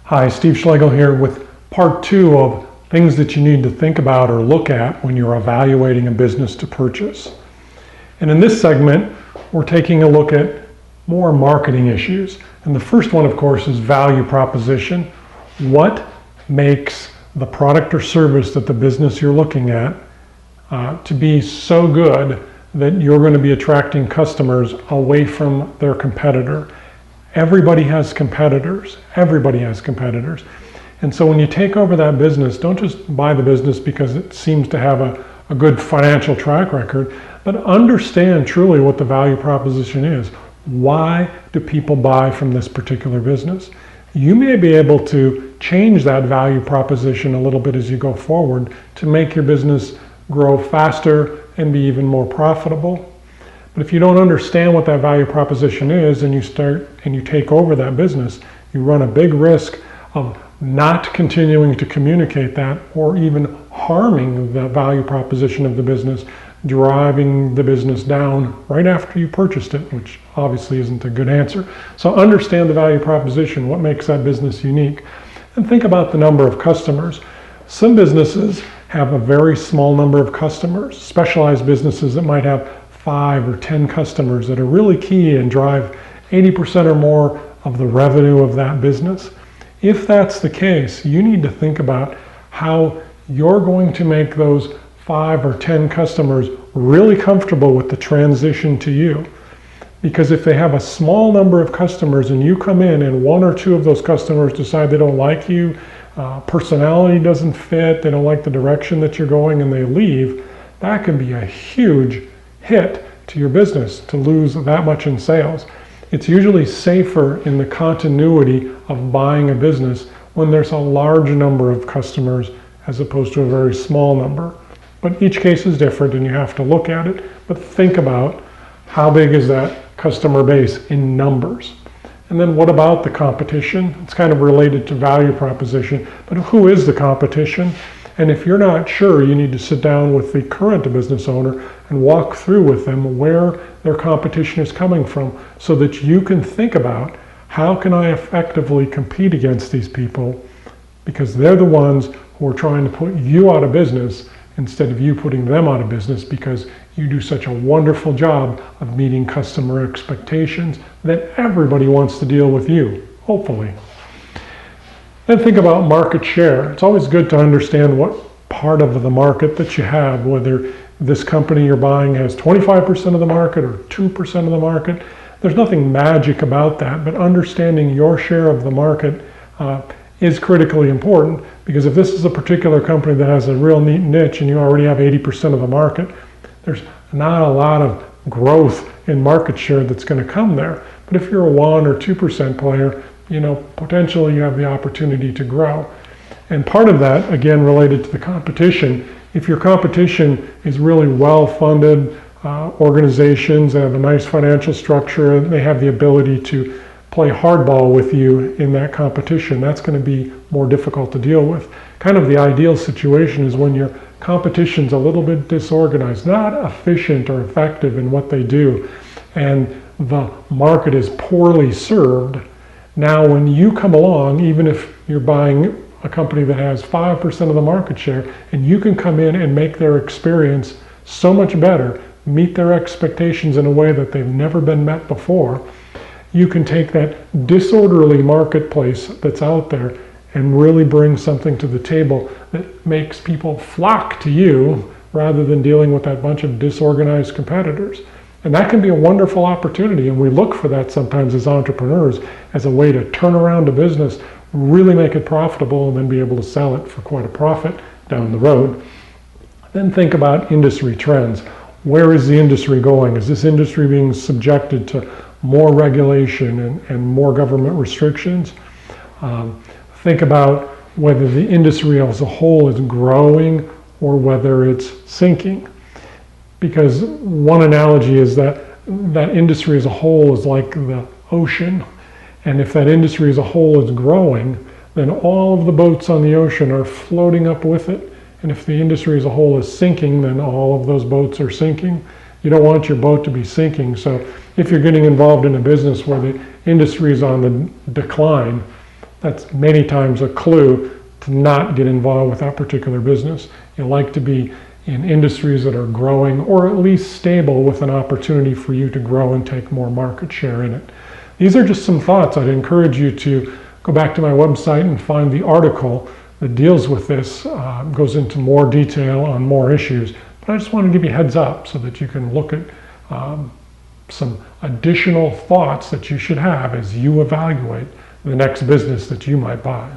Hi, Steve Schlegel here with part 2 of things that you need to think about or look at when you're evaluating a business to purchase. And in this segment, we're taking a look at more marketing issues. And the first one, of course, is value proposition. What makes the product or service that the business you're looking at to be so good that you're going to be attracting customers away from their competitor? Everybody has competitors. Everybody has competitors. And so when you take over that business, don't just buy the business because it seems to have a good financial track record, but understand truly what the value proposition is. Why do people buy from this particular business? You may be able to change that value proposition a little bit as you go forward to make your business grow faster and be even more profitable. But if you don't understand what that value proposition is and you take over that business, you run a big risk of not continuing to communicate that or even harming the value proposition of the business, driving the business down right after you purchased it, which obviously isn't a good answer. So understand the value proposition, what makes that business unique, and think about the number of customers. Some businesses have a very small number of customers, specialized businesses that might have 5 or 10 customers that are really key and drive 80% or more of the revenue of that business. If that's the case, you need to think about how you're going to make those 5 or 10 customers really comfortable with the transition to you. Because if they have a small number of customers and you come in and 1 or 2 of those customers decide they don't like you, personality doesn't fit, they don't like the direction that you're going, and they leave, that can be a huge hit to your business to lose that much in sales. It's usually safer in the continuity of buying a business when there's a large number of customers as opposed to a very small number. But each case is different and you have to look at it, but think about how big is that customer base in numbers. And then what about the competition? It's kind of related to value proposition, but who is the competition? And if you're not sure, you need to sit down with the current business owner and walk through with them where their competition is coming from so that you can think about how can I effectively compete against these people, because they're the ones who are trying to put you out of business instead of you putting them out of business because you do such a wonderful job of meeting customer expectations that everybody wants to deal with you, hopefully. Then think about market share. It's always good to understand what part of the market that you have, whether this company you're buying has 25% of the market or 2% of the market. There's nothing magic about that, but understanding your share of the market is critically important, because if this is a particular company that has a real neat niche and you already have 80% of the market, there's not a lot of growth in market share that's going to come there. But if you're a 1 or 2% player, potentially you have the opportunity to grow. And part of that, again, related to the competition, if your competition is really well-funded organizations that have a nice financial structure, they have the ability to play hardball with you in that competition, that's going to be more difficult to deal with. Kind of the ideal situation is when your competition's a little bit disorganized, not efficient or effective in what they do, and the market is poorly served. Now, when you come along, even if you're buying a company that has 5% of the market share, and you can come in and make their experience so much better, meet their expectations in a way that they've never been met before, you can take that disorderly marketplace that's out there and really bring something to the table that makes people flock to you rather than dealing with that bunch of disorganized competitors. And that can be a wonderful opportunity, and we look for that sometimes as entrepreneurs as a way to turn around a business, really make it profitable, and then be able to sell it for quite a profit down the road. Then think about industry trends. Where is the industry going? Is this industry being subjected to more regulation and more government restrictions? Think about whether the industry as a whole is growing or whether it's sinking. Because one analogy is that industry as a whole is like the ocean, and if that industry as a whole is growing, then all of the boats on the ocean are floating up with it, and if the industry as a whole is sinking, then all of those boats are sinking. You don't want your boat to be sinking, so if you're getting involved in a business where the industry is on the decline, that's many times a clue to not get involved with that particular business. You like to be in industries that are growing or at least stable with an opportunity for you to grow and take more market share in it. These are just some thoughts. I'd encourage you to go back to my website and find the article that deals with this, goes into more detail on more issues. But I just want to give you a heads up so that you can look at some additional thoughts that you should have as you evaluate the next business that you might buy.